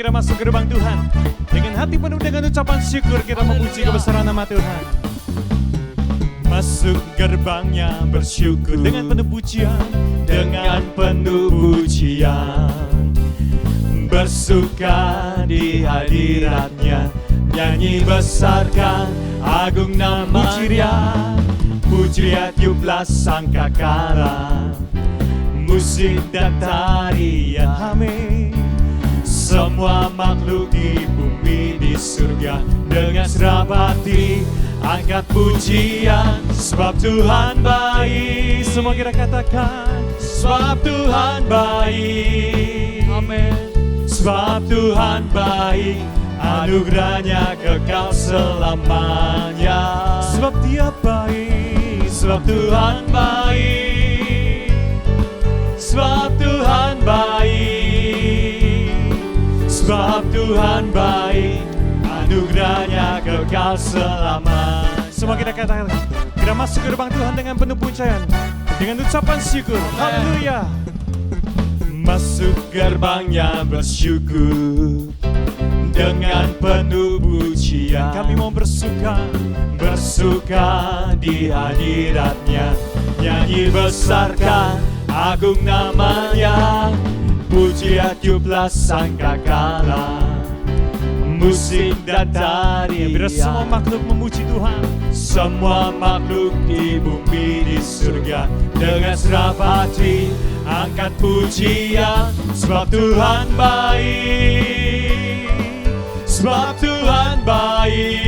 kita masuk gerbang Tuhan. Dengan hati penuh dengan ucapan syukur kita memuji kebesaran nama Tuhan. Masuk gerbangnya bersyukur dengan penuh pujian, dengan penuh pujian. Bersuka di hadiratnya, nyanyi besarkan agung nama Dia. Puji tiuplah sangkakala, musik dan tarian amin. Semua makhluk di bumi di surga dengan segenap hati angkat pujian, sebab Tuhan baik. Semua kita katakan, sebab Tuhan baik. Amin. Sebab Tuhan baik, anugerahnya kekal selamanya. Sebab Dia baik, sebab Tuhan baik. Sebab Tuhan baik, sebab Tuhan baik, anugerahnya kekal selamanya. Semua kita katakan, kita masuk ke gerbang Tuhan dengan penuh pujian, dengan ucapan syukur. Haleluya. Masuk gerbangnya bersyukur dengan penuh pujian. Kami mau bersuka, bersuka di hadiratnya, nyanyi besarkan agung namanya. Puji tiuplah sangkakala, musik dan tarian. Biar semua makhluk memuji Tuhan. Semua makhluk di bumi di surga dengan segenap hati angkat pujian, sebab Tuhan baik. Sebab Tuhan baik,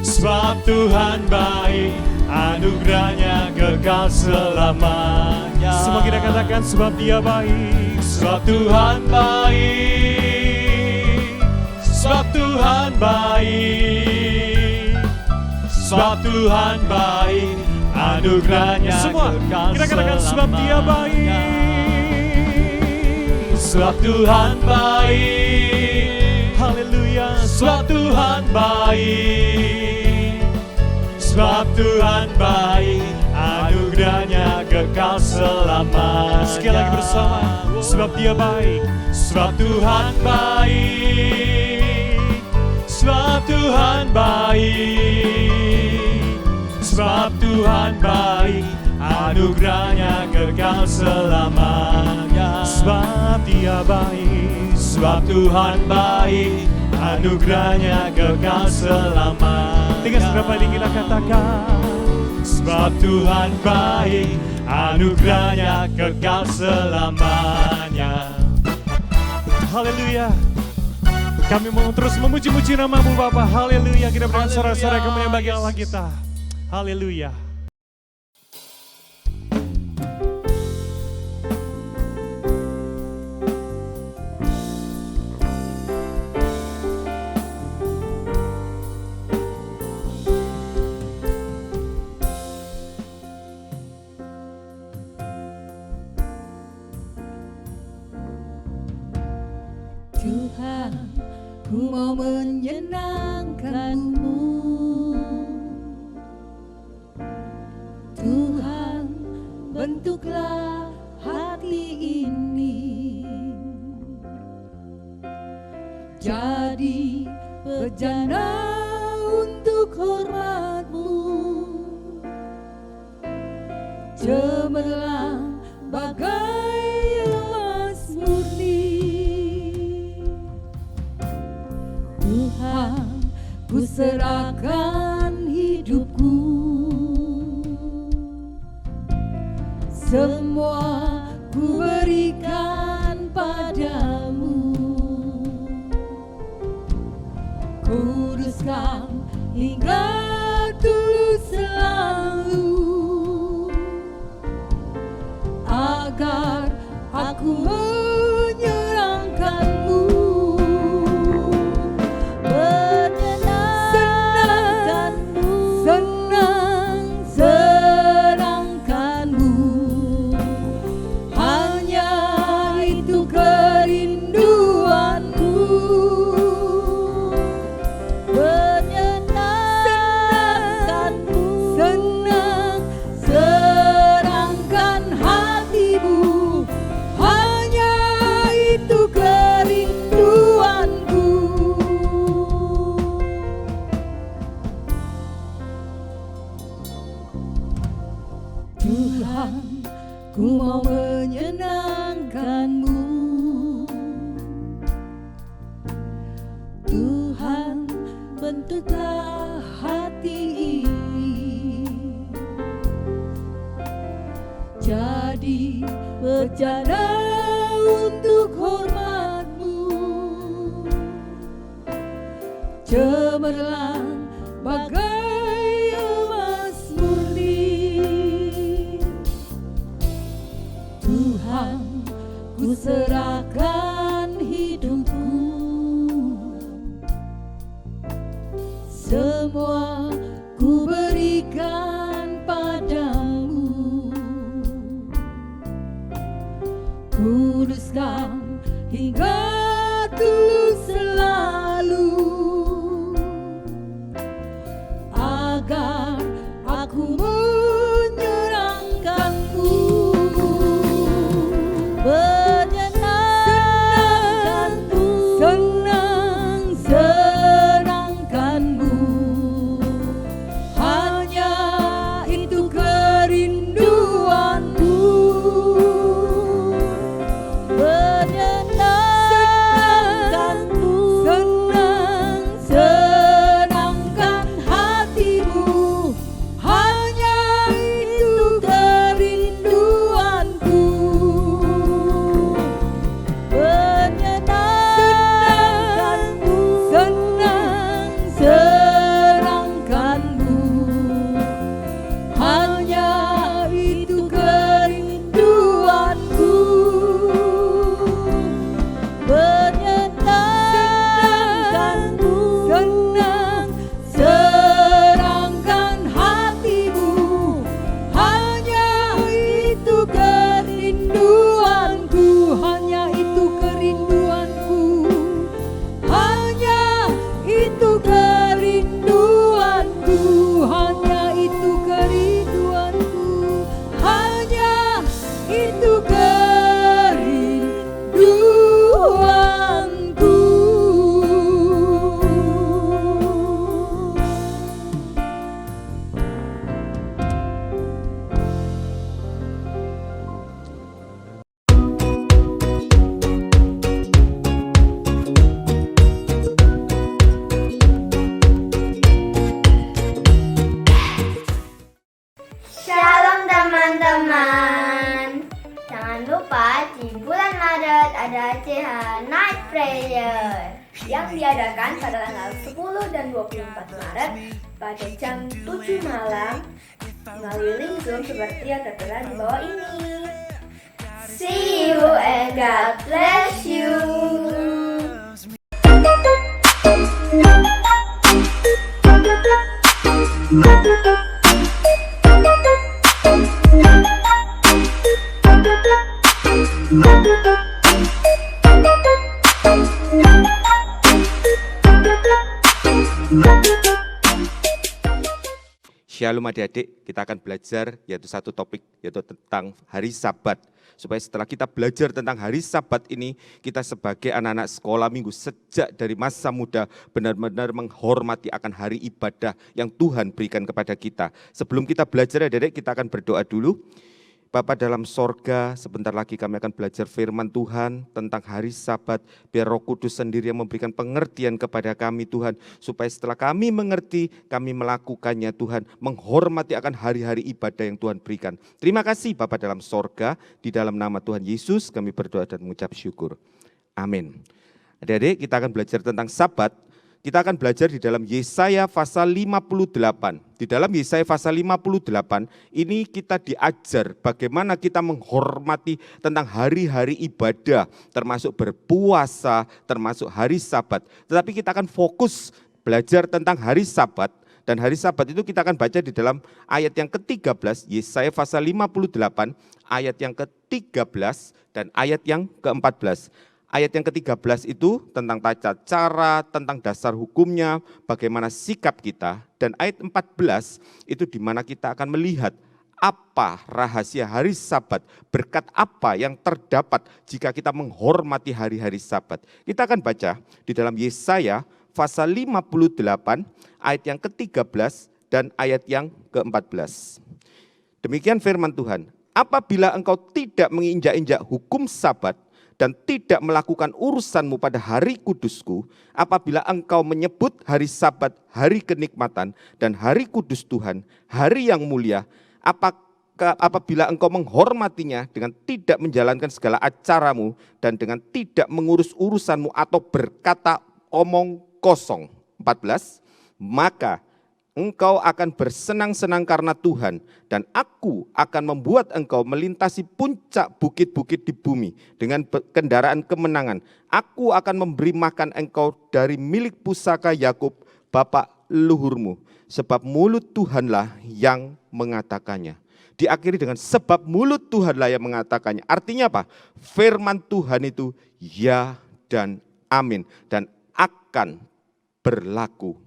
sebab Tuhan baik, anugerahnya kekal selamanya. Semua kita katakan, sebab Dia baik. Sebab Tuhan baik, sebab Tuhan baik, sebab Tuhan baik, anugerahnya semua kekal kita katakan, sebab Dia baik. Sebab Tuhan baik, haleluya. Sebab Tuhan baik, sebab Tuhan baik, anugerahnya kekal selamanya. Sekali lagi bersama, sebab Dia baik. Sebab Tuhan baik, sebab Tuhan baik, sebab Tuhan baik, anugerahnya kekal selamanya. Sebab Dia baik, sebab Tuhan baik, anugerahnya kekal selamanya. Dengan seberapa kali kita katakan, sebab Tuhan baik, anugerahnya kekal selamanya. Haleluya. Kami mau terus memuji-muji nama-Mu Bapa. Haleluya. Kita berikan sorak-sorai kemuliaan bagi Allah kita. Haleluya. Tuhan, ku mau menyenangkan-Mu. Tuhan, bentuklah hati ini jadi bejana untuk hormat-Mu. Cemerlang bagai emas murni. Tuhan, ku serahkan hidupku, semua ku berikan padamu. Kuduskan hingga tulus selalu, agar aku menyenangkan-Mu. Hanya Tuhan, ku mau menyenangkan-Mu. Tuhan, bentuklah hati ini jadi bejana untuk hormat-Mu. Cemerlang bagai emas murni. Tuhan, ku serahkan hidupku, semua ku berikan padamu. Kuduskan hingga tulus selalu, agar aku menyenangkan-Mu. Menyenangkan-Mu, senang-senangkan-Mu, hanya itu kerinduanku. Menyenangkan-Mu, senang-senangkan hatimu, hanya itu kerinduanku. Menyenangkan-Mu, senang-senangkan-Mu, hanya itu kerinduanku. Menyenangkan-Mu, senang-senangkan hatimu, hanya itu kerinduanku, hanya itu kerinduanku, hanya itu kerinduanku, hanya itu kerinduanku, hanya itu kerinduanku. Shalom teman-teman. Jangan lupa di bulan Maret ada ACH Night Prayer yang diadakan pada tanggal 10 dan 24 Maret pada jam 7 malam melalui link Zoom seperti yang tertera di bawah ini. See you and God bless you. Shalom adik-adik, kita akan belajar yaitu satu topik yaitu tentang hari Sabat. Supaya setelah kita belajar tentang hari Sabat ini, kita sebagai anak-anak sekolah minggu sejak dari masa muda benar-benar menghormati akan hari ibadah yang Tuhan berikan kepada kita. Sebelum kita belajar adik-adik, kita akan berdoa dulu. Bapa dalam sorga, sebentar lagi kami akan belajar firman Tuhan tentang hari Sabat. Biar Roh Kudus sendiri yang memberikan pengertian kepada kami Tuhan. Supaya setelah kami mengerti, kami melakukannya Tuhan. Menghormati akan hari-hari ibadah yang Tuhan berikan. Terima kasih Bapa dalam sorga. Di dalam nama Tuhan Yesus kami berdoa dan mengucap syukur. Amin. Adik-adik, kita akan belajar tentang Sabat. Kita akan belajar di dalam Yesaya pasal 58. Di dalam Yesaya pasal 58 ini kita diajar bagaimana kita menghormati tentang hari-hari ibadah, termasuk berpuasa, termasuk hari Sabat. Tetapi kita akan fokus belajar tentang hari Sabat. Dan hari Sabat itu kita akan baca di dalam ayat yang ke-13, Yesaya pasal 58, ayat yang ke-13 dan ayat yang ke-14. Ayat yang ke-13 itu tentang tata cara, tentang dasar hukumnya, bagaimana sikap kita. Dan ayat 14 itu di mana kita akan melihat apa rahasia hari Sabat, berkat apa yang terdapat jika kita menghormati hari-hari Sabat. Kita akan baca di dalam Yesaya pasal 58 ayat yang ke-13 dan ayat yang ke-14. Demikian firman Tuhan. Apabila engkau tidak menginjak-injak hukum Sabat dan tidak melakukan urusanmu pada hari kudusku, apabila engkau menyebut hari Sabat hari kenikmatan dan hari kudus Tuhan, hari yang mulia, apabila engkau menghormatinya dengan tidak menjalankan segala acaramu dan dengan tidak mengurus urusanmu atau berkata omong kosong. 14, maka engkau akan bersenang-senang karena Tuhan, dan aku akan membuat engkau melintasi puncak bukit-bukit di bumi dengan kendaraan kemenangan. Aku akan memberi makan engkau dari milik pusaka Yakub, bapak leluhurmu, sebab mulut Tuhanlah yang mengatakannya. Diakhiri dengan sebab mulut Tuhanlah yang mengatakannya. Artinya apa? Firman Tuhan itu ya dan amin, dan akan berlaku.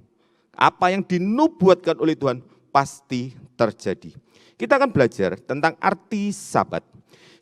Apa yang dinubuatkan oleh Tuhan pasti terjadi. Kita akan belajar tentang arti Sabat.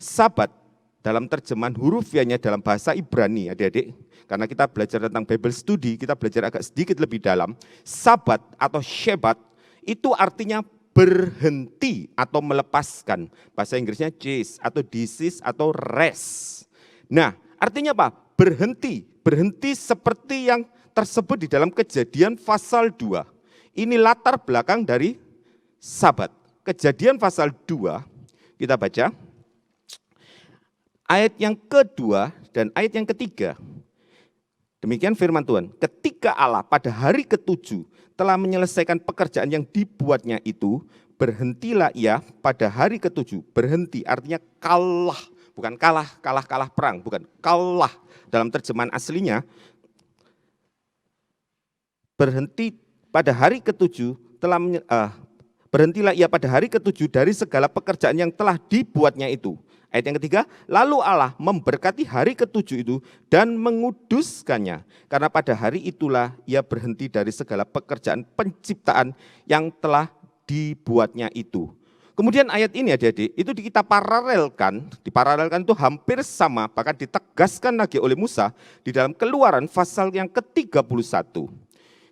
Sabat dalam terjemahan hurufiahnya dalam bahasa Ibrani, adik-adik. Karena kita belajar tentang Bible Study, kita belajar agak sedikit lebih dalam. Sabat atau Shebat itu artinya berhenti atau melepaskan. Bahasa Inggrisnya cease atau desist atau rest. Nah, artinya apa? Berhenti. Berhenti seperti yang tersebut di dalam Kejadian pasal 2. Ini latar belakang dari Sabat. Kejadian pasal 2, kita baca ayat yang kedua dan ayat yang ketiga. Demikian firman Tuhan. Ketika Allah pada hari ke-7 telah menyelesaikan pekerjaan yang dibuatnya itu, berhentilah ia pada hari ke-7. Berhenti artinya kalah. Bukan kalah perang. Bukan kalah. Dalam terjemahan aslinya, berhenti pada hari ke-7 berhentilah ia pada hari ke-7 dari segala pekerjaan yang telah dibuatnya itu. Ayat yang ketiga, lalu Allah memberkati hari ke-7 itu dan menguduskannya, karena pada hari itulah ia berhenti dari segala pekerjaan penciptaan yang telah dibuatnya itu. Kemudian ayat ini adik-adik, itu kita diparalelkan itu hampir sama, bahkan ditegaskan lagi oleh Musa di dalam Keluaran pasal yang ke-31.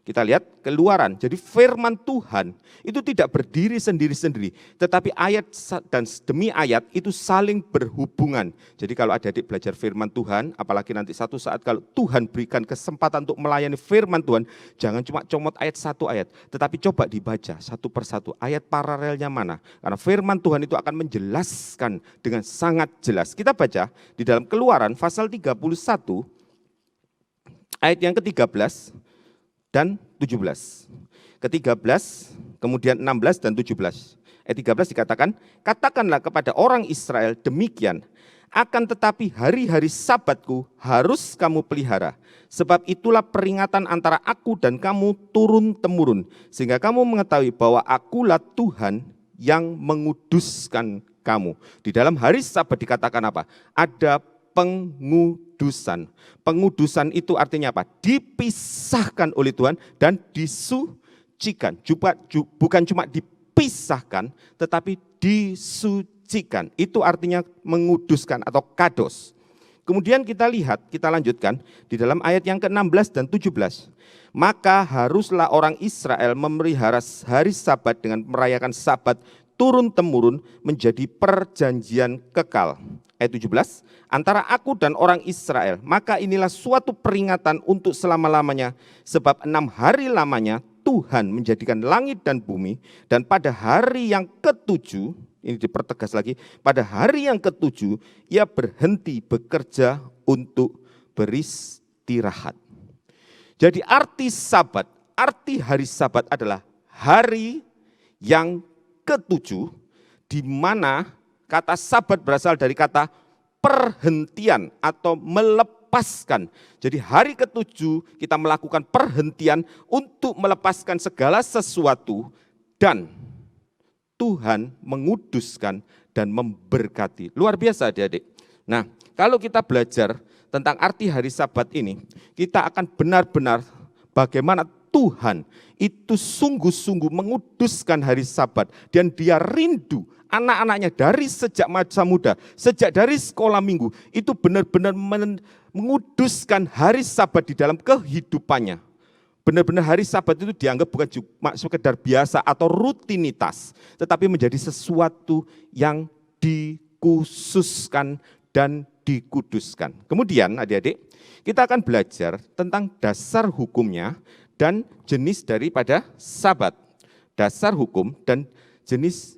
Kita lihat Keluaran, jadi firman Tuhan itu tidak berdiri sendiri-sendiri, tetapi ayat dan demi ayat itu saling berhubungan. Jadi kalau adik-adik belajar firman Tuhan, apalagi nanti satu saat kalau Tuhan berikan kesempatan untuk melayani firman Tuhan, jangan cuma comot ayat satu ayat, tetapi coba dibaca satu persatu, ayat paralelnya mana. Karena firman Tuhan itu akan menjelaskan dengan sangat jelas. Kita baca di dalam Keluaran pasal 31, ayat yang ke-13, dan 17. Ke-13, kemudian 16 dan 17. Ayat 13 dikatakan, katakanlah kepada orang Israel demikian, akan tetapi hari-hari Sabatku harus kamu pelihara. Sebab itulah peringatan antara aku dan kamu turun-temurun. Sehingga kamu mengetahui bahwa akulah Tuhan yang menguduskan kamu. Di dalam hari Sabat dikatakan apa? Ada pengudusan. Pengudusan itu artinya apa? Dipisahkan oleh Tuhan dan disucikan. Bukan cuma dipisahkan, tetapi disucikan. Itu artinya menguduskan atau kados. Kemudian kita lihat, kita lanjutkan di dalam ayat yang ke-16 dan 17. Maka haruslah orang Israel memelihara hari Sabat dengan merayakan Sabat turun-temurun menjadi perjanjian kekal. Ayat 17, antara aku dan orang Israel, maka inilah suatu peringatan untuk selama-lamanya, sebab 6 hari lamanya Tuhan menjadikan langit dan bumi, dan pada hari yang ke-7, ini dipertegas lagi, pada hari yang ke-7, ia berhenti bekerja untuk beristirahat. Jadi arti Sabat, arti hari Sabat adalah hari yang ke-7, di mana kata Sabat berasal dari kata perhentian atau melepaskan. Jadi hari ke-7 kita melakukan perhentian untuk melepaskan segala sesuatu dan Tuhan menguduskan dan memberkati. Luar biasa adik-adik. Nah, kalau kita belajar tentang arti hari Sabat ini, kita akan benar-benar bagaimana Tuhan itu sungguh-sungguh menguduskan hari Sabat dan dia rindu anak-anaknya dari sejak masa muda, sejak dari sekolah minggu, itu benar-benar menguduskan hari Sabat di dalam kehidupannya. Benar-benar hari Sabat itu dianggap bukan cuma sekedar biasa atau rutinitas, tetapi menjadi sesuatu yang dikhususkan dan dikuduskan. Kemudian adik-adik, kita akan belajar tentang dasar hukumnya dan jenis daripada Sabat. Dasar hukum dan jenis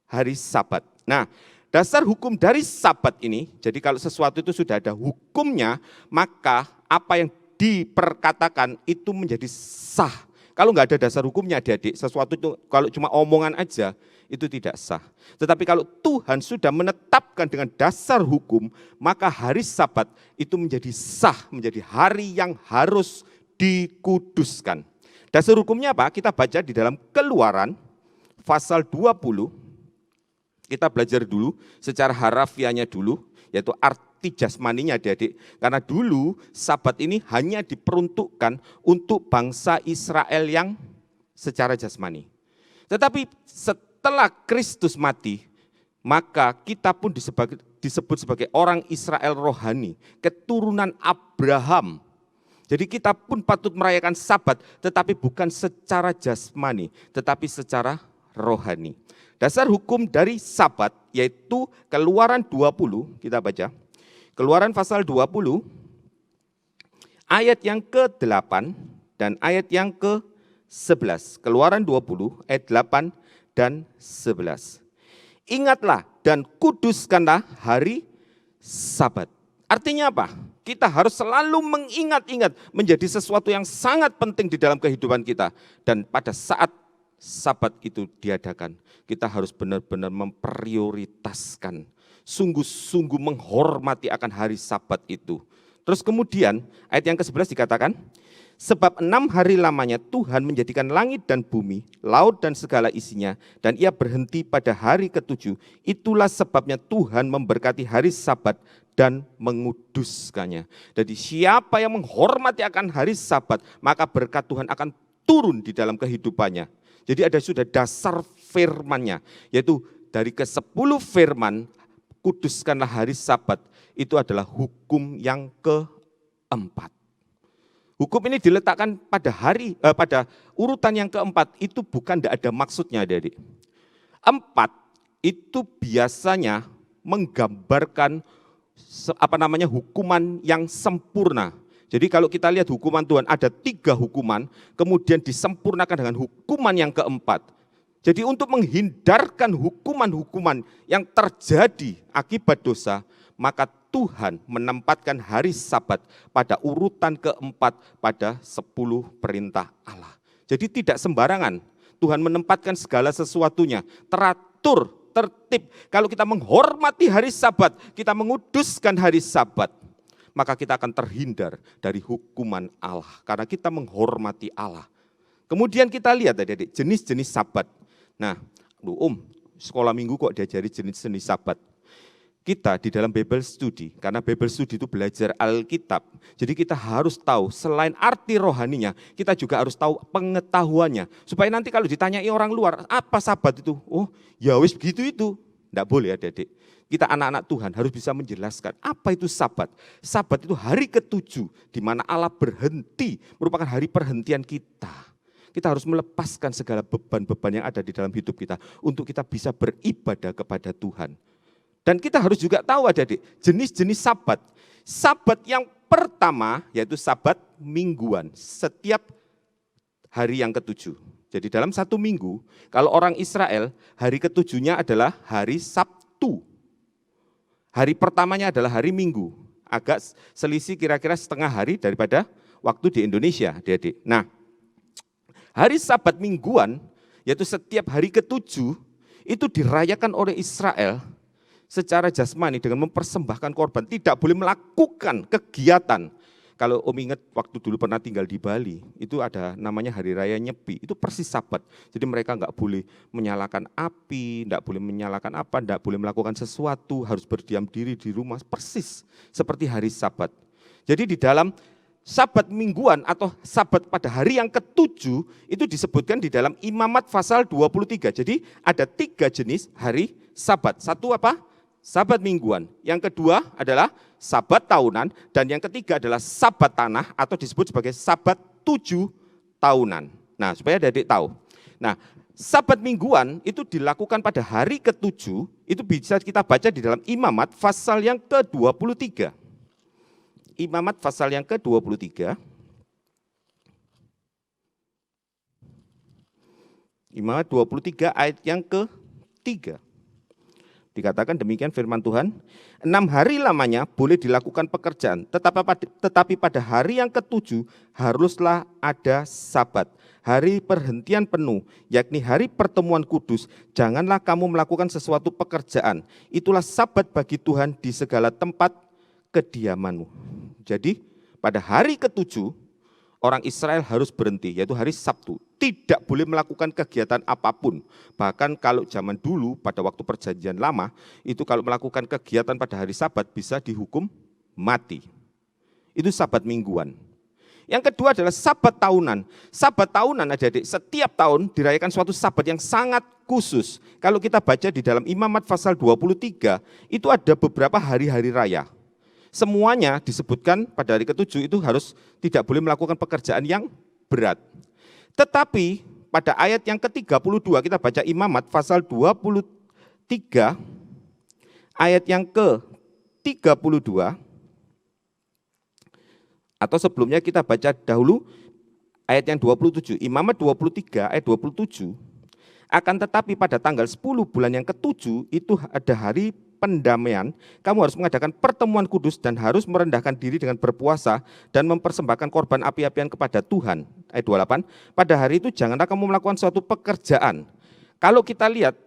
hari Sabat. Nah, dasar hukum dari Sabat ini, jadi kalau sesuatu itu sudah ada hukumnya, maka apa yang diperkatakan itu menjadi sah. Kalau nggak ada dasar hukumnya adik-adik, sesuatu itu kalau cuma omongan aja, itu tidak sah. Tetapi kalau Tuhan sudah menetapkan dengan dasar hukum, maka hari Sabat itu menjadi sah, menjadi hari yang harus dikuduskan. Dasar hukumnya apa? Kita baca di dalam Keluaran pasal 20. Kita belajar dulu secara harafiahnya dulu, yaitu arti jasmaninya adik-adik. Karena dulu Sabat ini hanya diperuntukkan untuk bangsa Israel yang secara jasmani. Tetapi setelah Kristus mati, maka kita pun disebut sebagai orang Israel rohani, keturunan Abraham. Jadi kita pun patut merayakan Sabat, tetapi bukan secara jasmani, tetapi secara rohani. Dasar hukum dari Sabat yaitu Keluaran 20, kita baca. Keluaran pasal 20, ayat yang ke-8 dan ayat yang ke-11. Keluaran 20, ayat 8 dan 11. Ingatlah dan kuduskanlah hari Sabat. Artinya apa? Kita harus selalu mengingat-ingat menjadi sesuatu yang sangat penting di dalam kehidupan kita. Dan pada saat Sabat itu diadakan, kita harus benar-benar memprioritaskan, sungguh-sungguh menghormati akan hari Sabat itu. Terus kemudian ayat yang ke-11 dikatakan, sebab 6 hari lamanya Tuhan menjadikan langit dan bumi, laut dan segala isinya, dan ia berhenti pada hari ke-7. Itulah sebabnya Tuhan memberkati hari Sabat dan menguduskannya. Jadi siapa yang menghormati akan hari Sabat, maka berkat Tuhan akan turun di dalam kehidupannya. Jadi ada sudah dasar firman-Nya, yaitu dari ke-10 firman, kuduskanlah hari Sabat, itu adalah hukum yang ke-4. Hukum ini diletakkan pada urutan yang ke-4, itu bukan tidak ada maksudnya adik-adik. 4 itu biasanya menggambarkan hukuman yang sempurna. Jadi kalau kita lihat hukuman Tuhan ada 3 hukuman, kemudian disempurnakan dengan hukuman yang ke-4. Jadi untuk menghindarkan hukuman-hukuman yang terjadi akibat dosa, maka Tuhan menempatkan hari Sabat pada urutan ke-4 pada 10 perintah Allah. Jadi tidak sembarangan, Tuhan menempatkan segala sesuatunya, teratur, tertib. Kalau kita menghormati hari Sabat, kita menguduskan hari Sabat, maka kita akan terhindar dari hukuman Allah, karena kita menghormati Allah. Kemudian kita lihat adik-adik, jenis-jenis Sabat. Nah, sekolah minggu kok diajari jenis-jenis Sabat. Kita di dalam Bible Study, karena Bible Study itu belajar Alkitab, jadi kita harus tahu selain arti rohaninya, kita juga harus tahu pengetahuannya. Supaya nanti kalau ditanyai orang luar, apa Sabat itu? Oh ya wis begitu itu. Tidak boleh adik-adik. Kita anak-anak Tuhan harus bisa menjelaskan apa itu Sabat. Sabat itu hari ke-7 di mana Allah berhenti, merupakan hari perhentian kita. Kita harus melepaskan segala beban-beban yang ada di dalam hidup kita untuk kita bisa beribadah kepada Tuhan. Dan kita harus juga tahu adik-adik, jenis-jenis Sabat. Sabat yang pertama yaitu Sabat mingguan, setiap hari yang ke-7. Jadi dalam 1 minggu, kalau orang Israel, hari ke-7-nya adalah hari Sabtu. Hari pertamanya adalah hari Minggu. Agak selisih kira-kira setengah hari daripada waktu di Indonesia, adik-adik. Nah, hari Sabat mingguan, yaitu setiap hari ke-7, itu dirayakan oleh Israel secara jasmani dengan mempersembahkan korban, tidak boleh melakukan kegiatan. Kalau Om ingat waktu dulu pernah tinggal di Bali, itu ada namanya Hari Raya Nyepi, itu persis Sabat. Jadi mereka enggak boleh menyalakan api, enggak boleh menyalakan apa, enggak boleh melakukan sesuatu, harus berdiam diri di rumah, persis seperti hari Sabat. Jadi di dalam Sabat mingguan atau Sabat pada hari yang ke-7 itu disebutkan di dalam Imamat pasal 23. Jadi ada 3 jenis hari Sabat. Satu apa? Sabat mingguan. Yang kedua adalah Sabat tahunan, dan yang ketiga adalah Sabat tanah atau disebut sebagai Sabat 7 tahunan. Nah, supaya adik tahu. Nah, Sabat mingguan itu dilakukan pada hari ke-7, itu bisa kita baca di dalam Imamat pasal yang ke-23. Imamat pasal yang ke-23. Imamat 23 ayat yang ke-3. Dikatakan demikian firman Tuhan, 6 hari lamanya boleh dilakukan pekerjaan, tetapi pada hari yang ke-7 haruslah ada Sabat. Hari perhentian penuh, yakni hari pertemuan kudus, janganlah kamu melakukan sesuatu pekerjaan. Itulah Sabat bagi Tuhan di segala tempat kediamanmu. Jadi pada hari ke-7, orang Israel harus berhenti, yaitu hari Sabtu. Tidak boleh melakukan kegiatan apapun. Bahkan kalau zaman dulu, pada waktu perjanjian lama, itu kalau melakukan kegiatan pada hari Sabat bisa dihukum mati. Itu Sabat mingguan. Yang kedua adalah Sabat tahunan. Sabat tahunan adik-adik, setiap tahun dirayakan suatu Sabat yang sangat khusus. Kalau kita baca di dalam Imamat pasal 23, itu ada beberapa hari-hari raya. Semuanya disebutkan pada hari ke-7 itu harus tidak boleh melakukan pekerjaan yang berat. Tetapi pada ayat yang ke-32, kita baca Imamat pasal 23, ayat yang ke-32, atau sebelumnya kita baca dahulu ayat yang 27, Imamat 23 ayat 27. Akan tetapi pada tanggal 10 bulan yang ke-7 itu ada hari pendamaian, kamu harus mengadakan pertemuan kudus dan harus merendahkan diri dengan berpuasa dan mempersembahkan korban api-apian kepada Tuhan. Ayat 28, pada hari itu janganlah kamu melakukan suatu pekerjaan. Kalau kita lihat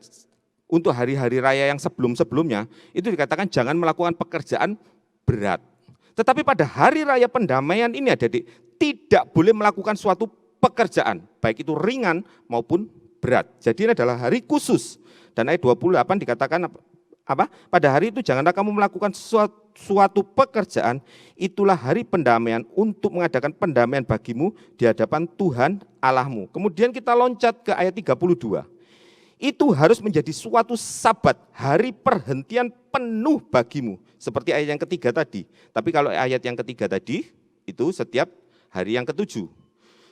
untuk hari-hari raya yang sebelum-sebelumnya, itu dikatakan jangan melakukan pekerjaan berat. Tetapi pada hari raya pendamaian ini adik-adik, tidak boleh melakukan suatu pekerjaan, baik itu ringan maupun berat. Jadi ini adalah hari khusus. Dan ayat 28 dikatakan apa? Pada hari itu janganlah kamu melakukan suatu pekerjaan, itulah hari pendamaian untuk mengadakan pendamaian bagimu di hadapan Tuhan Allahmu. Kemudian kita loncat ke ayat 32. Itu harus menjadi suatu Sabat, hari perhentian penuh bagimu. Seperti ayat yang ketiga tadi. Tapi kalau ayat yang ketiga tadi, itu setiap hari yang ke-7.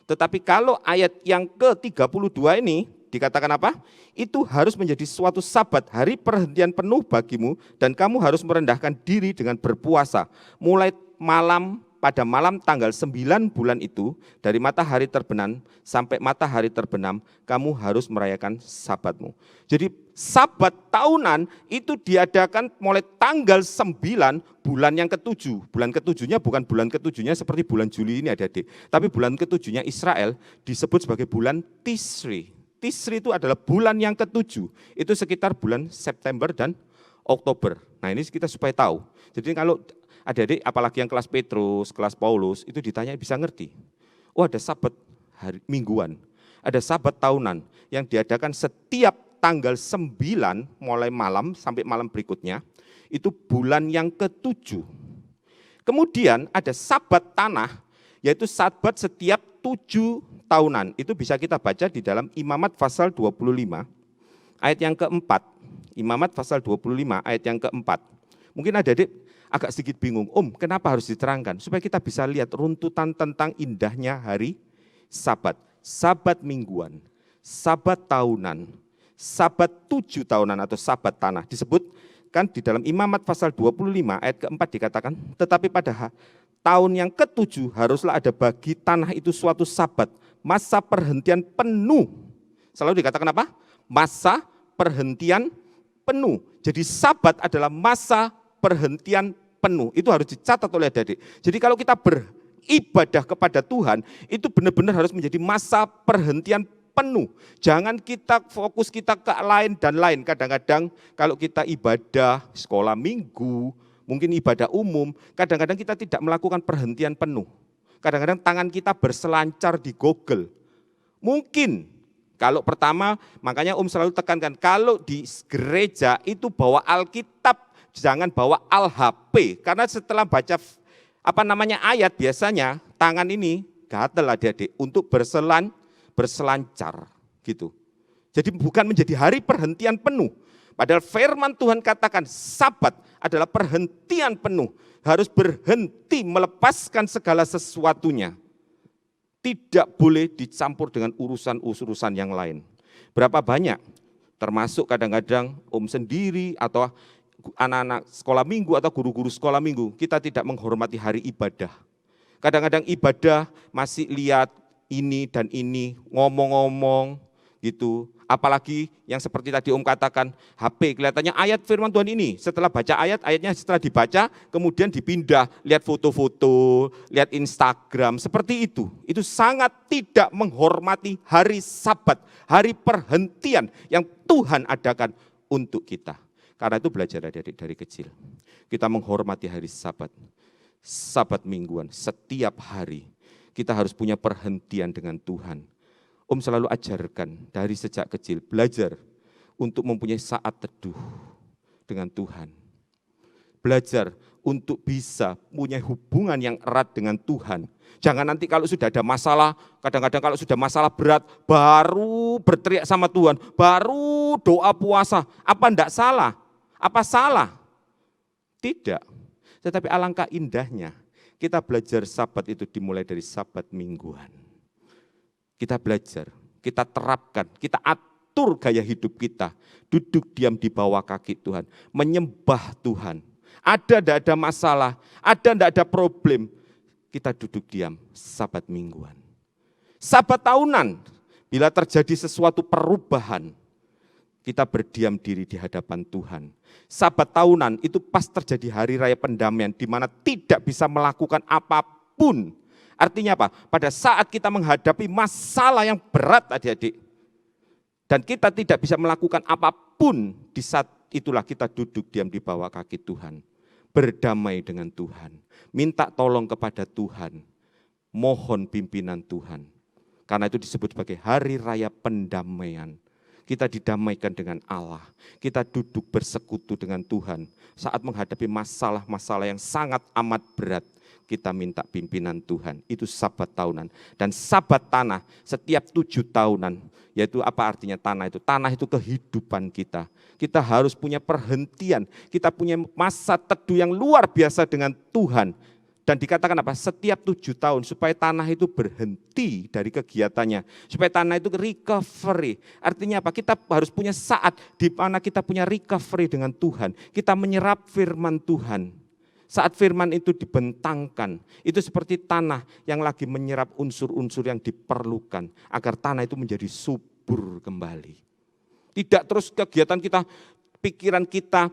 Tetapi kalau ayat yang ke-32 ini, dikatakan apa? Itu harus menjadi suatu Sabat, hari perhentian penuh bagimu, dan kamu harus merendahkan diri dengan berpuasa. Mulai pada malam tanggal 9 bulan itu, dari matahari terbenam sampai matahari terbenam, kamu harus merayakan Sabatmu. Jadi Sabat tahunan itu diadakan mulai tanggal 9 bulan yang ke-7. Bulan ke-7-nya bukan bulan ke-7-nya seperti bulan Juli ini adik-adik. Tapi bulan ke-7-nya Israel disebut sebagai bulan Tishri. Tishri itu adalah bulan yang ke-7. Itu sekitar bulan September dan Oktober. Nah ini kita supaya tahu. Jadi kalau adik-adik apalagi yang kelas Petrus, kelas Paulus itu ditanya bisa ngerti. Oh ada Sabat hari mingguan, ada Sabat tahunan yang diadakan setiap tanggal 9 mulai malam sampai malam berikutnya, itu bulan yang ke-7. Kemudian ada Sabat tanah, yaitu Sabat setiap 7 tahunan. Itu bisa kita baca di dalam Imamat pasal 25 ayat yang ke-4. Imamat pasal 25 ayat yang ke-4. Mungkin adik-adik agak sedikit bingung, kenapa harus diterangkan? Supaya kita bisa lihat runtutan tentang indahnya hari Sabat. Sabat mingguan, Sabat tahunan, Sabat 7 tahunan atau Sabat tanah. Disebutkan di dalam Imamat pasal 25 ayat ke-4 dikatakan, tetapi pada tahun yang ke-7 haruslah ada bagi tanah itu suatu Sabat, masa perhentian penuh. Selalu dikatakan apa? Masa perhentian penuh. Jadi Sabat adalah masa perhentian penuh. Itu harus dicatat oleh adik-adik. Jadi kalau kita beribadah kepada Tuhan, itu benar-benar harus menjadi masa perhentian penuh. Jangan kita fokus kita ke lain dan lain. Kadang-kadang kalau kita ibadah sekolah minggu, mungkin ibadah umum, kadang-kadang kita tidak melakukan perhentian penuh. Kadang-kadang tangan kita berselancar di Google. Mungkin kalau pertama, makanya selalu tekankan, kalau di gereja itu bawa Alkitab, jangan bawa Al-HP. Karena setelah baca ayat biasanya tangan ini gatel adik-adik untuk berselancar gitu. Jadi bukan menjadi hari perhentian penuh. Padahal firman Tuhan katakan Sabat adalah perhentian penuh. Harus berhenti melepaskan segala sesuatunya. Tidak boleh dicampur dengan urusan-urusan yang lain. Berapa banyak? Termasuk kadang-kadang sendiri atau anak-anak sekolah minggu atau guru-guru sekolah minggu, kita tidak menghormati hari ibadah. Kadang-kadang ibadah masih lihat ini dan ini, ngomong-ngomong gitu. Apalagi yang seperti tadi katakan, HP kelihatannya ayat firman Tuhan ini. Setelah baca ayatnya setelah dibaca, kemudian dipindah, lihat foto-foto, lihat Instagram, seperti itu. Itu sangat tidak menghormati hari Sabat, hari perhentian yang Tuhan adakan untuk kita. Karena itu belajar dari kecil. Kita menghormati hari Sabat, Sabat mingguan, setiap hari. Kita harus punya perhentian dengan Tuhan. Selalu ajarkan dari sejak kecil, belajar untuk mempunyai saat teduh dengan Tuhan. Belajar untuk bisa punya hubungan yang erat dengan Tuhan. Jangan nanti kalau sudah ada masalah, kadang-kadang kalau sudah masalah berat, baru berteriak sama Tuhan, baru doa puasa. Apa enggak salah? Apa salah? Tidak. Tetapi alangkah indahnya kita belajar Sabat itu dimulai dari Sabat mingguan. Kita belajar, kita terapkan, kita atur gaya hidup kita. Duduk diam di bawah kaki Tuhan, menyembah Tuhan. Ada tidak ada masalah, ada tidak ada problem, kita duduk diam, Sabat mingguan. Sabat tahunan, bila terjadi sesuatu perubahan, kita berdiam diri di hadapan Tuhan. Sabat tahunan itu pas terjadi hari raya pendamaian, di mana tidak bisa melakukan apapun. Artinya apa? Pada saat kita menghadapi masalah yang berat adik-adik, dan kita tidak bisa melakukan apapun, di saat itulah kita duduk diam di bawah kaki Tuhan. Berdamai dengan Tuhan. Minta tolong kepada Tuhan. Mohon pimpinan Tuhan. Karena itu disebut sebagai hari raya pendamaian. Kita didamaikan dengan Allah. Kita duduk bersekutu dengan Tuhan. Saat menghadapi masalah-masalah yang sangat amat berat, kita minta pimpinan Tuhan. Itu Sabat tahunan. Dan Sabat tanah setiap 7 tahunan. Yaitu apa artinya tanah itu? Tanah itu kehidupan kita. Kita harus punya perhentian. Kita punya masa teduh yang luar biasa dengan Tuhan. Dan dikatakan apa? Setiap 7 tahun supaya tanah itu berhenti dari kegiatannya. Supaya tanah itu recovery. Artinya apa? Kita harus punya saat di mana kita punya recovery dengan Tuhan. Kita menyerap firman Tuhan. Saat firman itu dibentangkan, itu seperti tanah yang lagi menyerap unsur-unsur yang diperlukan agar tanah itu menjadi subur kembali. Tidak terus kegiatan kita, pikiran kita,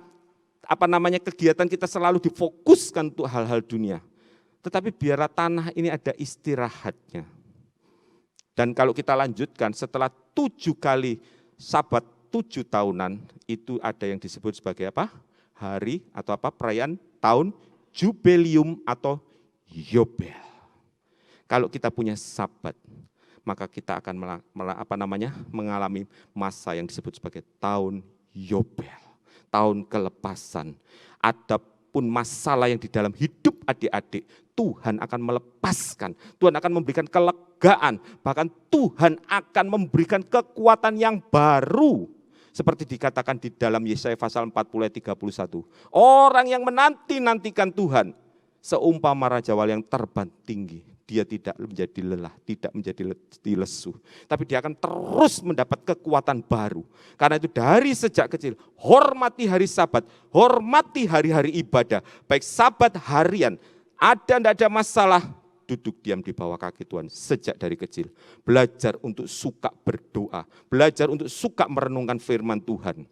kegiatan kita selalu difokuskan untuk hal-hal dunia. Tetapi biarlah tanah ini ada istirahatnya. Dan kalau kita lanjutkan setelah 7 kali Sabat 7 tahunan, itu ada yang disebut sebagai apa? Hari atau perayaan tahun Jubileum atau Yobel. Kalau kita punya Sabat, maka kita akan mengalami masa yang disebut sebagai tahun Yobel, tahun kelepasan. Adapun masalah yang di dalam hidup adik-adik, Tuhan akan melepaskan, Tuhan akan memberikan kelegaan, bahkan Tuhan akan memberikan kekuatan yang baru. Seperti dikatakan di dalam Yesaya pasal 40 ayat 31. Orang yang menanti-nantikan Tuhan, seumpama Raja Wali yang terbang tinggi. Dia tidak menjadi lelah, tidak menjadi lesu. Tapi dia akan terus mendapat kekuatan baru. Karena itu dari sejak kecil, hormati hari Sabat, hormati hari-hari ibadah. Baik Sabat harian, tidak ada masalah, duduk diam di bawah kaki Tuhan sejak dari kecil. Belajar untuk suka berdoa. Belajar untuk suka merenungkan firman Tuhan.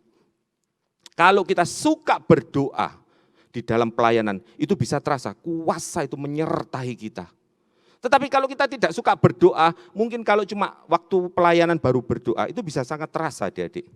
Kalau kita suka berdoa di dalam pelayanan, itu bisa terasa kuasa itu menyertai kita. Tetapi kalau kita tidak suka berdoa, mungkin kalau cuma waktu pelayanan baru berdoa, itu bisa sangat terasa adik-adik.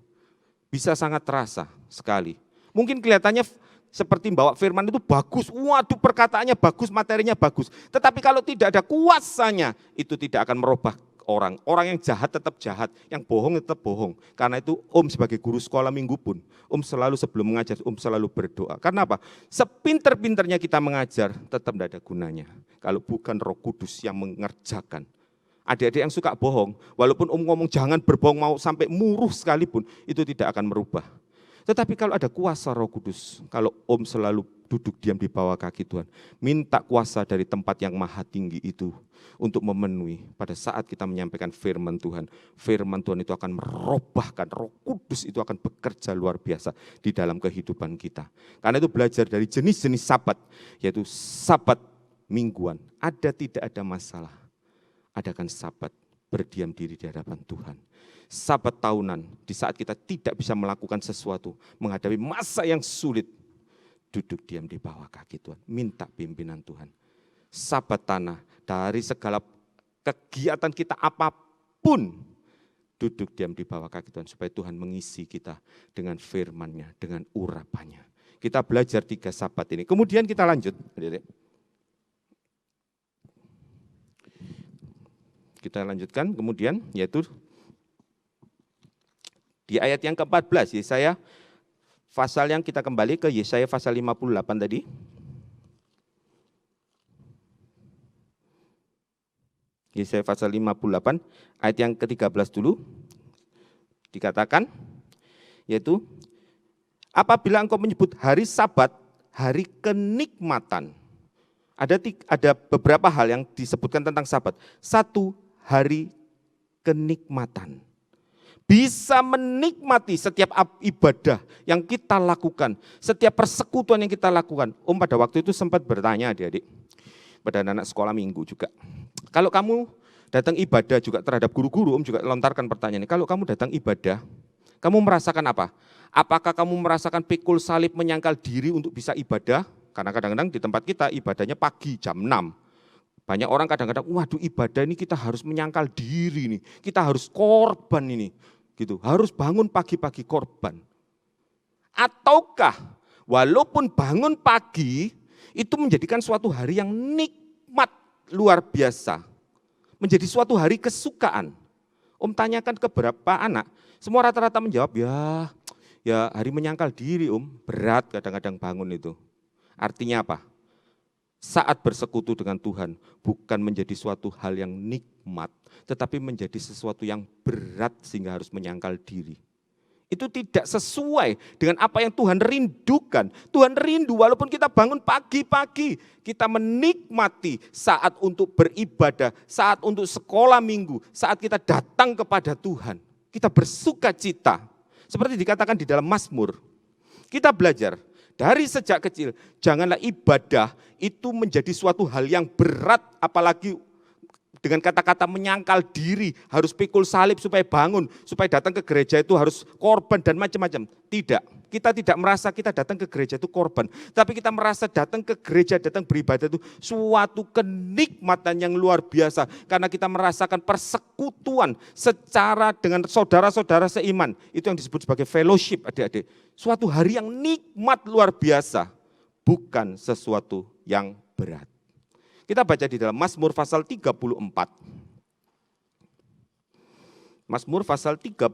Bisa sangat terasa sekali. Mungkin kelihatannya seperti bawa firman itu bagus, waduh perkataannya bagus, materinya bagus. Tetapi kalau tidak ada kuasanya, itu tidak akan merubah orang. Orang yang jahat tetap jahat, yang bohong tetap bohong. Karena itu sebagai guru sekolah minggu pun, selalu sebelum mengajar, selalu berdoa. Karena apa? Sepinter-pinternya kita mengajar, tetap tidak ada gunanya. Kalau bukan Roh Kudus yang mengerjakan. Adik-adik yang suka bohong, walaupun ngomong jangan berbohong mau sampai muruh sekalipun, itu tidak akan merubah. Tetapi kalau ada kuasa Roh Kudus, kalau Om selalu duduk diam di bawah kaki Tuhan, minta kuasa dari tempat yang maha tinggi itu untuk memenuhi pada saat kita menyampaikan firman Tuhan itu akan merubahkan, Roh Kudus itu akan bekerja luar biasa di dalam kehidupan kita. Karena itu belajar dari jenis-jenis sabat, yaitu sabat mingguan, ada tidak ada masalah. Adakan sabat, berdiam diri di hadapan Tuhan. Sabat tahunan, di saat kita tidak bisa melakukan sesuatu, menghadapi masa yang sulit, duduk diam di bawah kaki Tuhan, minta pimpinan Tuhan. Sabat tanah, dari segala kegiatan kita apapun, duduk diam di bawah kaki Tuhan, supaya Tuhan mengisi kita dengan firman-Nya, dengan urapannya. Kita belajar 3 sabat ini, kemudian kita lanjut. Kita lanjutkan kemudian, yaitu di ayat yang ke-14, Yesaya pasal yang kita kembali ke Yesaya pasal 58 tadi. Yesaya pasal 58 ayat yang ke-13 dulu. Dikatakan, yaitu, apabila engkau menyebut hari Sabat, hari kenikmatan. Ada beberapa hal yang disebutkan tentang Sabat. 1, hari kenikmatan. Bisa menikmati setiap ibadah yang kita lakukan, setiap persekutuan yang kita lakukan. Om pada waktu itu sempat bertanya adik-adik, pada anak sekolah minggu juga. Kalau kamu datang ibadah juga terhadap guru-guru, Om juga lontarkan pertanyaan ini. Kalau kamu datang ibadah, kamu merasakan apa? Apakah kamu merasakan pikul salib menyangkal diri untuk bisa ibadah? Karena kadang-kadang di tempat kita ibadahnya pagi jam 6. Banyak orang kadang-kadang, waduh ibadah ini kita harus menyangkal diri nih, kita harus korban ini, gitu. Harus bangun pagi-pagi korban. Ataukah walaupun bangun pagi itu menjadikan suatu hari yang nikmat luar biasa, menjadi suatu hari kesukaan. Om tanyakan ke beberapa anak, semua rata-rata menjawab, ya hari menyangkal diri Om, berat kadang-kadang bangun itu. Artinya apa? Saat bersekutu dengan Tuhan bukan menjadi suatu hal yang nikmat, tetapi menjadi sesuatu yang berat sehingga harus menyangkal diri. Itu tidak sesuai dengan apa yang Tuhan rindukan. Tuhan rindu walaupun kita bangun pagi-pagi, kita menikmati saat untuk beribadah, saat untuk sekolah minggu, saat kita datang kepada Tuhan. Kita bersuka cita. Seperti dikatakan di dalam Mazmur, kita belajar. Dari sejak kecil, janganlah ibadah itu menjadi suatu hal yang berat, apalagi dengan kata-kata menyangkal diri, harus pikul salib supaya bangun, supaya datang ke gereja itu harus korban dan macam-macam. Tidak, kita tidak merasa kita datang ke gereja itu korban, tapi kita merasa datang ke gereja, datang beribadah itu suatu kenikmatan yang luar biasa, karena kita merasakan persekutuan secara dengan saudara-saudara seiman, itu yang disebut sebagai fellowship adik-adik. Suatu hari yang nikmat luar biasa, bukan sesuatu yang berat. Kita baca di dalam Mazmur pasal 34. Mazmur pasal 34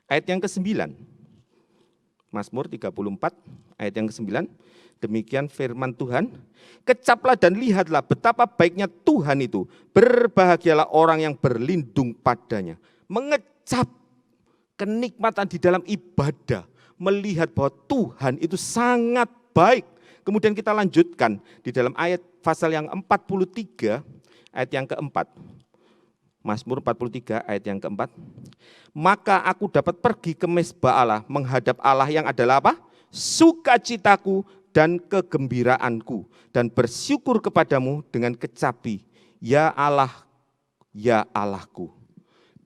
ayat yang ke-9. Mazmur 34 ayat yang ke-9. Demikian firman Tuhan, kecaplah dan lihatlah betapa baiknya Tuhan itu. Berbahagialah orang yang berlindung padanya. Mengecap kenikmatan di dalam ibadah, melihat bahwa Tuhan itu sangat baik. Kemudian kita lanjutkan di dalam ayat pasal yang 43, ayat yang keempat. Mazmur 43 ayat yang keempat. Maka aku dapat pergi ke mezbah Allah, menghadap Allah yang adalah apa? Sukacitaku dan kegembiraanku, dan bersyukur kepadamu dengan kecapi, ya Allah, ya Allahku.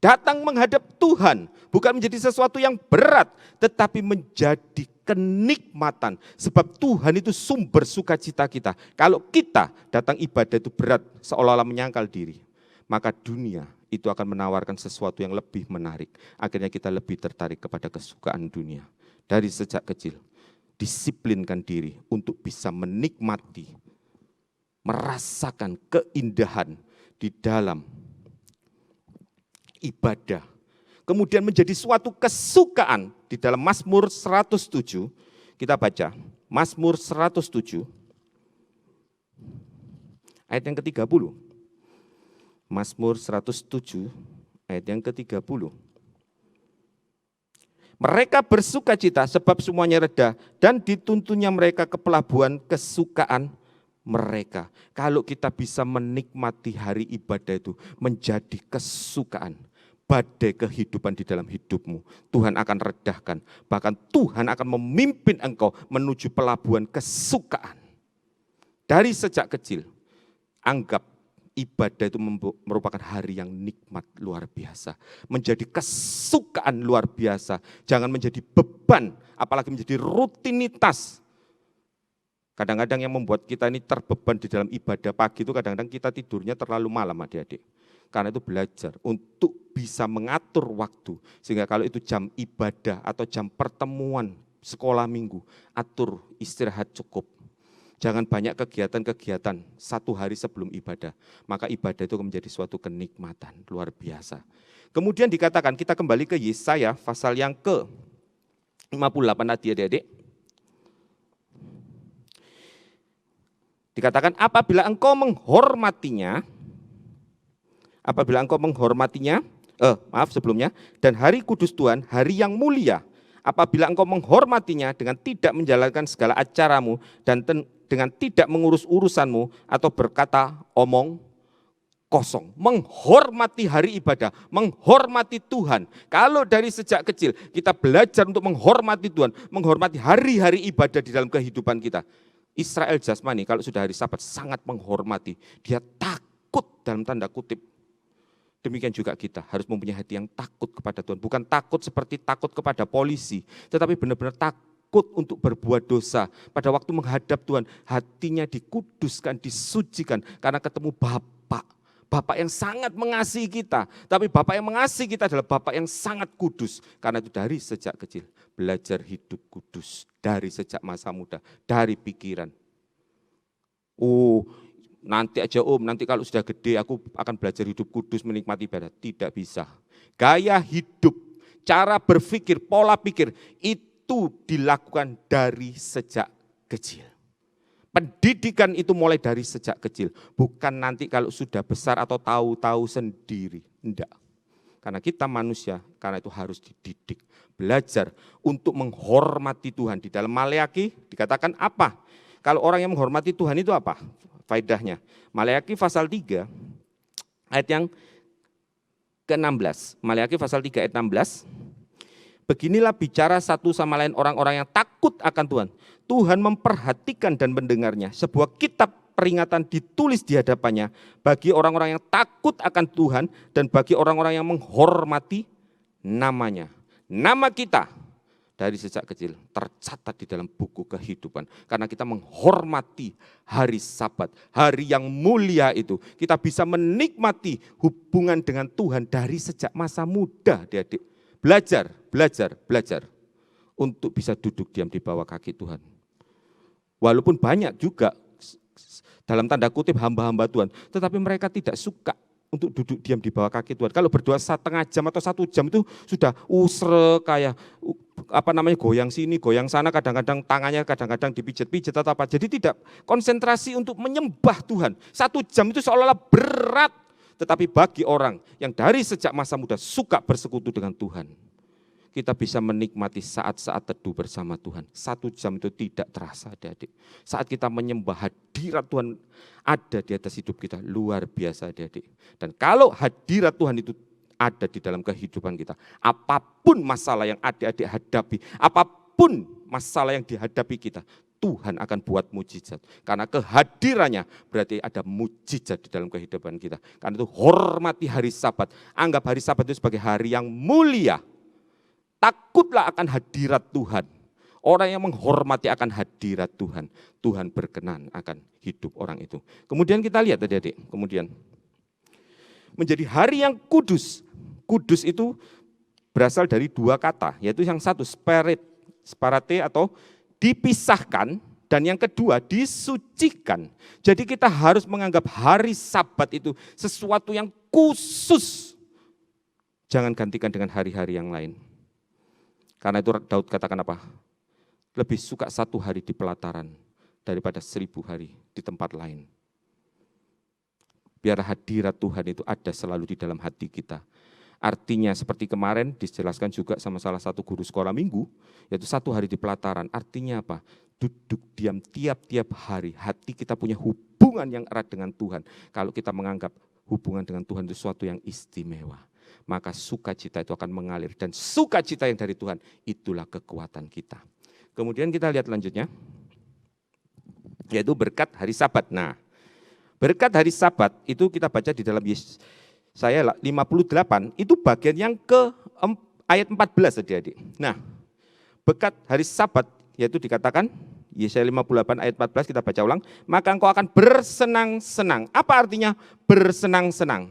Datang menghadap Tuhan bukan menjadi sesuatu yang berat, tetapi menjadi kenikmatan. Sebab Tuhan itu sumber sukacita kita. Kalau kita datang ibadah itu berat, seolah-olah menyangkal diri, maka dunia itu akan menawarkan sesuatu yang lebih menarik. Akhirnya kita lebih tertarik kepada kesukaan dunia. Dari sejak kecil, disiplinkan diri untuk bisa menikmati, merasakan keindahan di dalam ibadah, kemudian menjadi suatu kesukaan. Di dalam Mazmur 107, kita baca Mazmur 107 ayat yang ke-30. Mazmur 107 ayat yang ke-30. Mereka bersukacita sebab semuanya reda dan dituntunnya mereka ke pelabuhan kesukaan mereka. Kalau kita bisa menikmati hari ibadah itu menjadi kesukaan, badai kehidupan di dalam hidupmu, Tuhan akan redahkan. Bahkan Tuhan akan memimpin engkau menuju pelabuhan kesukaan. Dari sejak kecil, anggap ibadah itu merupakan hari yang nikmat luar biasa. Menjadi kesukaan luar biasa. Jangan menjadi beban, apalagi menjadi rutinitas. Kadang-kadang yang membuat kita ini terbeban di dalam ibadah pagi itu kadang-kadang kita tidurnya terlalu malam adik-adik. Karena itu belajar untuk bisa mengatur waktu. Sehingga kalau itu jam ibadah atau jam pertemuan sekolah minggu, atur istirahat cukup. Jangan banyak kegiatan-kegiatan satu hari sebelum ibadah. Maka ibadah itu menjadi suatu kenikmatan luar biasa. Kemudian dikatakan, kita kembali ke Yesaya pasal yang ke-58 tadi adik-adik. Dikatakan apabila engkau menghormatinya, dan hari kudus Tuhan, hari yang mulia, apabila engkau menghormatinya dengan tidak menjalankan segala acaramu dan dengan tidak mengurus urusanmu atau berkata omong kosong. Menghormati hari ibadah, menghormati Tuhan. Kalau dari sejak kecil kita belajar untuk menghormati Tuhan, menghormati hari-hari ibadah di dalam kehidupan kita. Israel jasmani kalau sudah hari Sabat sangat menghormati, dia takut dalam tanda kutip. Demikian juga kita harus mempunyai hati yang takut kepada Tuhan. Bukan takut seperti takut kepada polisi, tetapi benar-benar takut untuk berbuat dosa. Pada waktu menghadap Tuhan, hatinya dikuduskan, disucikan karena ketemu Bapa. Bapa yang sangat mengasihi kita, tapi Bapa yang mengasihi kita adalah Bapa yang sangat kudus. Karena itu dari sejak kecil, belajar hidup kudus. Dari sejak masa muda, dari pikiran. Oh, nanti aja nanti kalau sudah gede aku akan belajar hidup kudus, menikmati ibadah. Tidak bisa. Gaya hidup, cara berpikir, pola pikir, itu dilakukan dari sejak kecil. Pendidikan itu mulai dari sejak kecil. Bukan nanti kalau sudah besar atau tahu-tahu sendiri. Enggak. Karena kita manusia, karena itu harus dididik. Belajar untuk menghormati Tuhan. Di dalam Maleakhi dikatakan apa? Kalau orang yang menghormati Tuhan itu apa? Faedahnya. Maleakhi pasal 3 ayat yang ke-16. Maleakhi pasal 3 ayat 16. Beginilah bicara satu sama lain orang-orang yang takut akan Tuhan. Tuhan memperhatikan dan mendengarnya. Sebuah kitab peringatan ditulis di hadapannya bagi orang-orang yang takut akan Tuhan dan bagi orang-orang yang menghormati namanya. Nama kita dari sejak kecil tercatat di dalam buku kehidupan. Karena kita menghormati hari Sabat, hari yang mulia itu. Kita bisa menikmati hubungan dengan Tuhan dari sejak masa muda, adik-adik. Belajar untuk bisa duduk diam di bawah kaki Tuhan. Walaupun banyak juga dalam tanda kutip hamba-hamba Tuhan, tetapi mereka tidak suka untuk duduk diam di bawah kaki Tuhan. Kalau berdoa setengah jam atau 1 jam itu sudah usre kayak goyang sini, goyang sana, kadang-kadang tangannya kadang-kadang dipijat-pijat atau apa. Jadi tidak konsentrasi untuk menyembah Tuhan. 1 jam itu seolah-olah berat. Tetapi bagi orang yang dari sejak masa muda suka bersekutu dengan Tuhan, kita bisa menikmati saat-saat teduh bersama Tuhan. 1 jam itu tidak terasa, adik-adik. Saat kita menyembah, hadirat Tuhan ada di atas hidup kita, luar biasa, adik-adik. Dan kalau hadirat Tuhan itu ada di dalam kehidupan kita, apapun masalah yang adik-adik hadapi, apapun masalah yang dihadapi kita, Tuhan akan buat mujizat. Karena kehadirannya berarti ada mujizat di dalam kehidupan kita. Karena itu hormati hari Sabat. Anggap hari Sabat itu sebagai hari yang mulia. Takutlah akan hadirat Tuhan. Orang yang menghormati akan hadirat Tuhan. Tuhan berkenan akan hidup orang itu. Kemudian kita lihat adik-adik. Kemudian menjadi hari yang kudus. Kudus itu berasal dari 2 kata. Yaitu yang satu sparate atau dipisahkan. Dan yang kedua disucikan. Jadi kita harus menganggap hari Sabat itu sesuatu yang khusus. Jangan gantikan dengan hari-hari yang lain. Karena itu Daud katakan apa? Lebih suka 1 hari di pelataran daripada 1000 hari di tempat lain. Biar hadirat Tuhan itu ada selalu di dalam hati kita. Artinya seperti kemarin dijelaskan juga sama salah satu guru sekolah minggu, yaitu 1 hari di pelataran. Artinya apa? Duduk diam tiap-tiap hari. Hati kita punya hubungan yang erat dengan Tuhan. Kalau kita menganggap hubungan dengan Tuhan itu sesuatu yang istimewa, maka sukacita itu akan mengalir. Dan sukacita yang dari Tuhan, itulah kekuatan kita. Kemudian kita lihat lanjutnya, yaitu berkat hari Sabat. Nah, berkat hari Sabat itu kita baca di dalam Yesaya 58, itu bagian yang ke ayat 14 adik-adik. Nah, berkat hari Sabat, yaitu dikatakan, Yesaya 58 ayat 14 kita baca ulang, maka engkau akan bersenang-senang. Apa artinya bersenang-senang?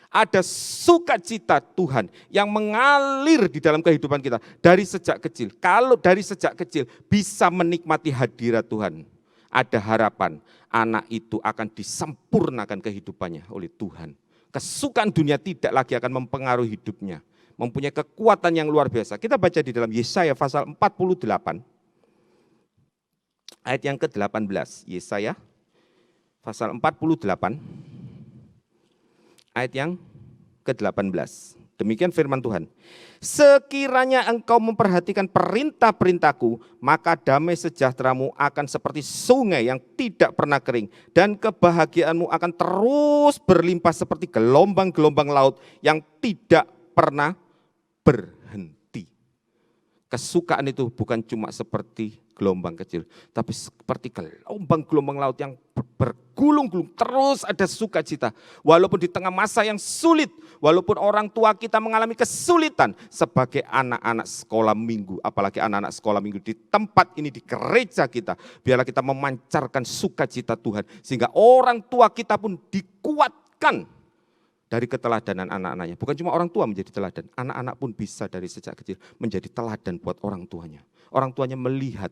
Ada sukacita Tuhan yang mengalir di dalam kehidupan kita dari sejak kecil. Kalau dari sejak kecil bisa menikmati hadirat Tuhan, ada harapan anak itu akan disempurnakan kehidupannya oleh Tuhan. Kesukaan dunia tidak lagi akan mempengaruhi hidupnya. Mempunyai kekuatan yang luar biasa. Kita baca di dalam Yesaya pasal 48. Ayat yang ke-18. Yesaya pasal 48. Ayat yang ke-18. Demikian firman Tuhan. Sekiranya engkau memperhatikan perintah-perintahku, maka damai sejahteramu akan seperti sungai yang tidak pernah kering. Dan kebahagiaanmu akan terus berlimpah seperti gelombang-gelombang laut yang tidak pernah berhenti. Kesukaan itu bukan cuma seperti gelombang kecil, tapi seperti gelombang-gelombang laut yang bergulung-gulung, terus ada sukacita. Walaupun di tengah masa yang sulit, walaupun orang tua kita mengalami kesulitan, sebagai anak-anak sekolah minggu, apalagi anak-anak sekolah minggu di tempat ini, di gereja kita, biarlah kita memancarkan sukacita Tuhan, sehingga orang tua kita pun dikuatkan dari keteladanan anak-anaknya. Bukan cuma orang tua menjadi teladan, anak-anak pun bisa dari sejak kecil menjadi teladan buat orang tuanya. Orang tuanya melihat,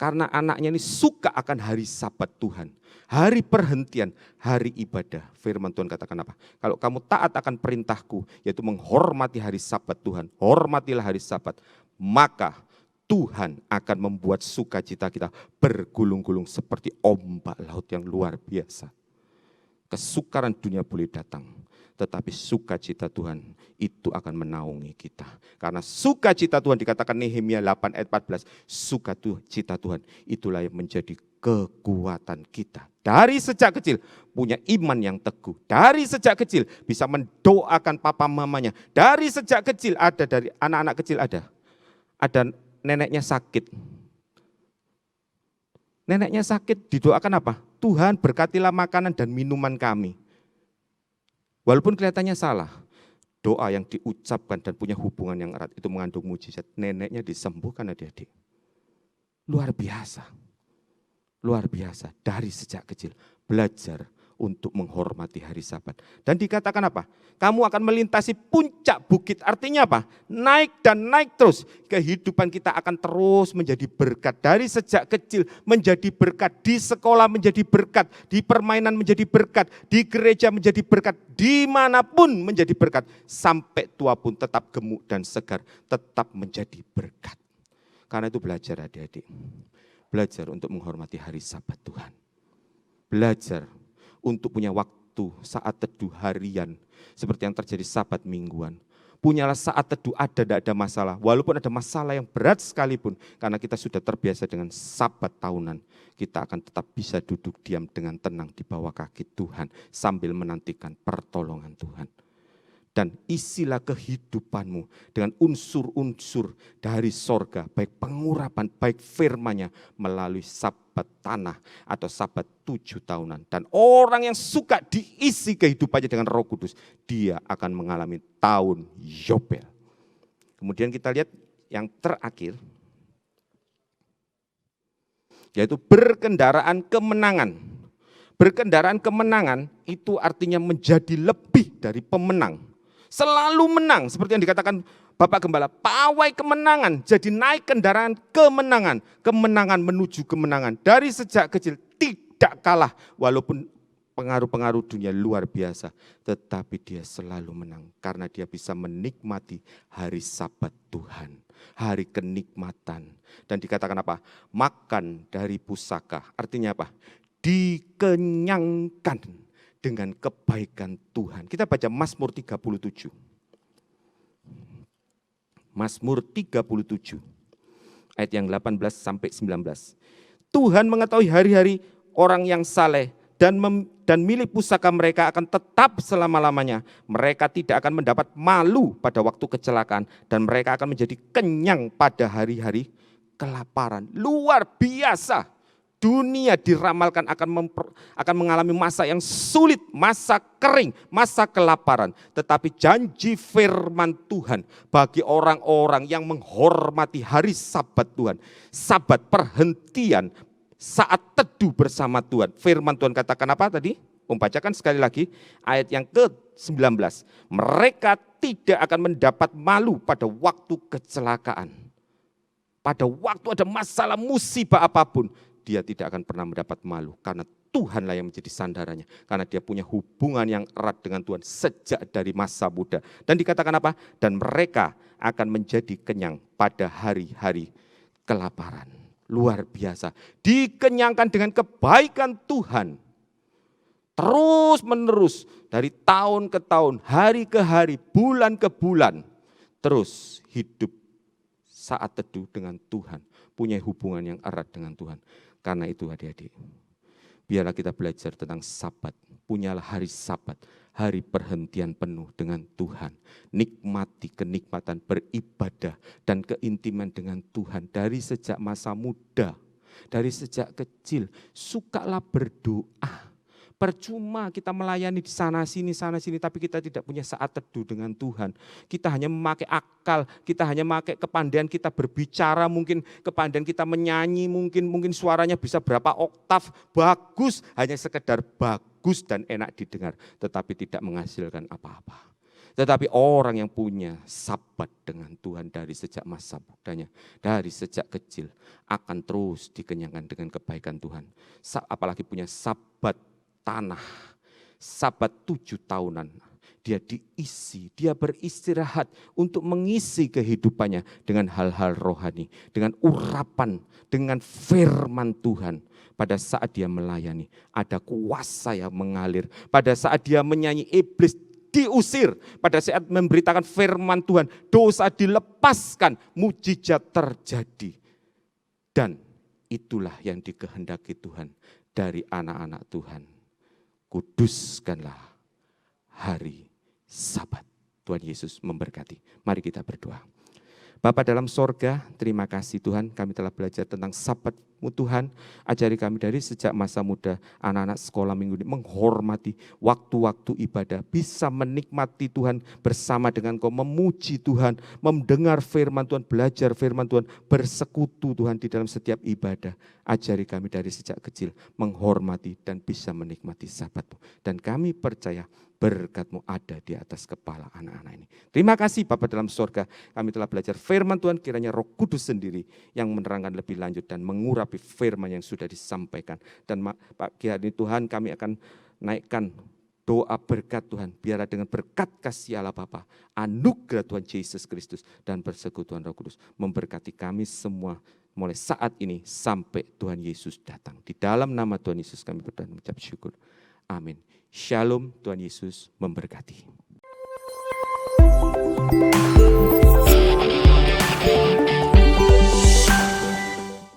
karena anaknya ini suka akan hari Sabat Tuhan, hari perhentian, hari ibadah. Firman Tuhan katakan apa? Kalau kamu taat akan perintahku, yaitu menghormati hari Sabat Tuhan, hormatilah hari Sabat, maka Tuhan akan membuat sukacita kita bergulung-gulung seperti ombak laut yang luar biasa. Kesukaran dunia boleh datang, tetapi sukacita Tuhan itu akan menaungi kita. Karena sukacita Tuhan dikatakan Nehemia 8 ayat 14, sukacita Tuhan itulah yang menjadi kekuatan kita. Dari sejak kecil punya iman yang teguh. Dari sejak kecil bisa mendoakan papa mamanya. Dari sejak kecil ada, dari anak-anak kecil ada neneknya sakit. Neneknya sakit didoakan apa? Tuhan berkatilah makanan dan minuman kami. Walaupun kelihatannya salah, doa yang diucapkan dan punya hubungan yang erat itu mengandung mujizat. Neneknya disembuhkan adik-adik. Luar biasa. Luar biasa. Dari sejak kecil belajar untuk menghormati hari Sabat. Dan dikatakan apa? Kamu akan melintasi puncak bukit. Artinya apa? Naik dan naik terus. Kehidupan kita akan terus menjadi berkat. Dari sejak kecil menjadi berkat. Di sekolah menjadi berkat. Di permainan menjadi berkat. Di gereja menjadi berkat. Dimanapun menjadi berkat. Sampai tua pun tetap gemuk dan segar. Tetap menjadi berkat. Karena itu belajar adik-adik. Belajar untuk menghormati hari Sabat Tuhan. Belajar untuk punya waktu saat teduh harian, seperti yang terjadi Sabat mingguan. Punyalah saat teduh tidak ada masalah, walaupun ada masalah yang berat sekalipun, karena kita sudah terbiasa dengan Sabat tahunan, kita akan tetap bisa duduk diam dengan tenang di bawah kaki Tuhan, sambil menantikan pertolongan Tuhan. Dan isilah kehidupanmu dengan unsur-unsur dari sorga, baik pengurapan, baik firman-Nya melalui Sabat tanah atau Sabat 7 tahunan. Dan orang yang suka diisi kehidupannya dengan Roh Kudus, dia akan mengalami tahun Yobel. Kemudian kita lihat yang terakhir, yaitu berkendaraan kemenangan. Berkendaraan kemenangan itu artinya menjadi lebih dari pemenang. Selalu menang, seperti yang dikatakan Bapak Gembala, pawai kemenangan, jadi naik kendaraan kemenangan, kemenangan menuju kemenangan. Dari sejak kecil tidak kalah, walaupun pengaruh-pengaruh dunia luar biasa, tetapi dia selalu menang, karena dia bisa menikmati hari Sabat Tuhan, hari kenikmatan. Dan dikatakan apa? Makan dari pusaka, artinya apa? Dikenyangkan dengan kebaikan Tuhan. Kita baca Mazmur 37. Mazmur 37 ayat yang 18 sampai 19. Tuhan mengetahui hari-hari orang yang saleh dan milik pusaka mereka akan tetap selama-lamanya. Mereka tidak akan mendapat malu pada waktu kecelakaan dan mereka akan menjadi kenyang pada hari-hari kelaparan. Luar biasa. Dunia diramalkan akan mengalami masa yang sulit, masa kering, masa kelaparan. Tetapi janji firman Tuhan bagi orang-orang yang menghormati hari Sabat Tuhan, Sabat perhentian, saat teduh bersama Tuhan. Firman Tuhan katakan apa tadi? Membacakan sekali lagi ayat yang ke-19. Mereka tidak akan mendapat malu pada waktu kecelakaan. Pada waktu ada masalah musibah apapun, dia tidak akan pernah mendapat malu karena Tuhanlah yang menjadi sandarannya. Karena dia punya hubungan yang erat dengan Tuhan sejak dari masa muda. Dan dikatakan apa? Dan mereka akan menjadi kenyang pada hari-hari kelaparan. Luar biasa. Dikenyangkan dengan kebaikan Tuhan. Terus menerus dari tahun ke tahun, hari ke hari, bulan ke bulan. Terus hidup saat teduh dengan Tuhan. Punya hubungan yang erat dengan Tuhan. Karena itu adik-adik, biarlah kita belajar tentang Sabat. Punyalah hari Sabat, hari perhentian penuh dengan Tuhan. Nikmati kenikmatan beribadah dan keintiman dengan Tuhan dari sejak masa muda, dari sejak kecil. Sukalah berdoa. Percuma kita melayani di sana sini, tapi kita tidak punya saat teduh dengan Tuhan. Kita hanya memakai akal, kita hanya memakai kepandaian kita berbicara, mungkin kepandaian kita menyanyi, mungkin suaranya bisa berapa oktav, bagus, hanya sekedar bagus dan enak didengar, tetapi tidak menghasilkan apa-apa. Tetapi orang yang punya Sabat dengan Tuhan dari sejak masa mudanya, dari sejak kecil, akan terus dikenyangkan dengan kebaikan Tuhan. Apalagi punya Sabat tanah, Sabat 7 tahunan, dia diisi, dia beristirahat untuk mengisi kehidupannya dengan hal-hal rohani, dengan urapan, dengan firman Tuhan. Pada saat dia melayani, ada kuasa yang mengalir. Pada saat dia menyanyi, iblis diusir. Pada saat memberitakan firman Tuhan, dosa dilepaskan, mujizat terjadi. Dan itulah yang dikehendaki Tuhan dari anak-anak Tuhan. Kuduskanlah hari Sabat. Tuhan Yesus memberkati. Mari kita berdoa. Bapa dalam sorga, terima kasih Tuhan, kami telah belajar tentang Sabat-Mu Tuhan. Ajari kami dari sejak masa muda, anak-anak sekolah minggu ini menghormati waktu-waktu ibadah. Bisa menikmati Tuhan bersama dengan Kau, memuji Tuhan, mendengar firman Tuhan, belajar firman Tuhan, bersekutu Tuhan di dalam setiap ibadah. Ajari kami dari sejak kecil menghormati dan bisa menikmati Sabat-Mu. Dan kami percaya berkat-Mu ada di atas kepala anak-anak ini. Terima kasih Bapa dalam surga, kami telah belajar firman Tuhan, kiranya Roh Kudus sendiri yang menerangkan lebih lanjut dan mengurapi firman yang sudah disampaikan. Dan pagi hari ini Tuhan, kami akan naikkan doa berkat Tuhan, biarlah dengan berkat kasih Allah Bapa, anugerah Tuhan Yesus Kristus dan persekutuan Roh Kudus memberkati kami semua mulai saat ini sampai Tuhan Yesus datang. Di dalam nama Tuhan Yesus kami berdoa dan mengucap syukur. Amin. Shalom, Tuhan Yesus memberkati.